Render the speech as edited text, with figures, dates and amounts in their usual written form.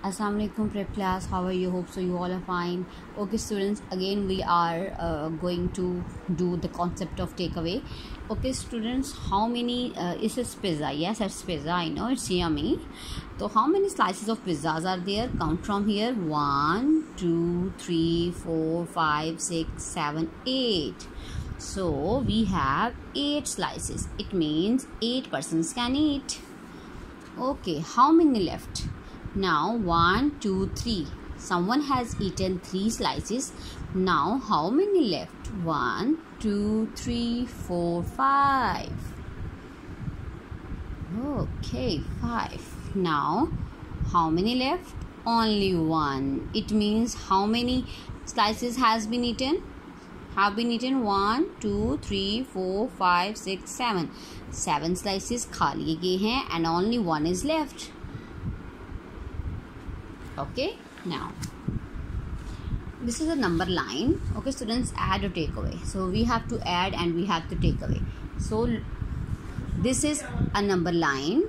Assalamualaikum prep class, how are you? Hope so you all are fine. Okay students, again we are going to do the concept of takeaway. Okay students, how many is this pizza? Yes, it's pizza, I know, it's yummy. So how many slices of pizzas are there? Count from here. 1 2 3 4 5 6 7 8. So we have 8 slices. It means 8 persons can eat. Okay, how many left? Now 1 2 3. Someone has eaten 3 slices. Now how many left? 1 2 3 4 5. Okay, 5. Now how many left? Only 1. It means how many slices has been eaten? Have been eaten 1 2 3 4 5 6 7. 7 slices खा लिए गए हैं and only 1 is left. Okay, now this is a number line. Okay students, add or take away. So we have to add and we have to take away. So this is a number line.